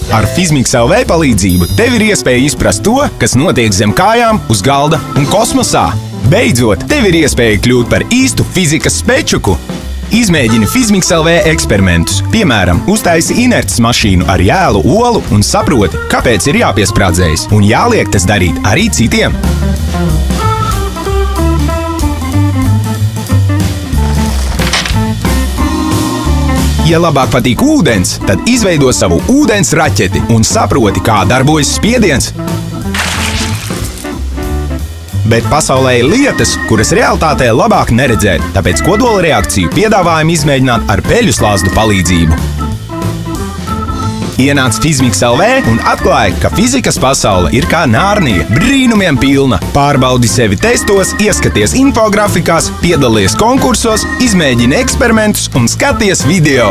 Ar Fizmiks LV palīdzību tev ir iespēja izprast to, kas notiek zem kājām, uz galda un kosmosā. Beidzot, tev ir iespēja kļūt par īstu fizikas spečuku. Izmēģini Fizmiks LV eksperimentus. Piemēram, uztaisi inerces mašīnu ar jēlu olu un saproti, kāpēc ir jāpiesprādzējas un jāliek tas darīt arī citiem. Ja labāk patīk ūdens, tad izveido savu ūdens raķeti un saproti, kā darbojas spiediens. Bet pasaulē ir lietas, kuras realitātē labāk neredzēt, tāpēc kodola reakciju piedāvājam izmēģināt ar peļu slāzdu palīdzību. Ienāc Fizmiks LV un atklāj, ka fizikas pasaule ir kā Nārnija, brīnumiem pilna. Pārbaudi sevi testos, ieskaties infografikās, piedalies konkursos, izmēģini eksperimentus un skaties video.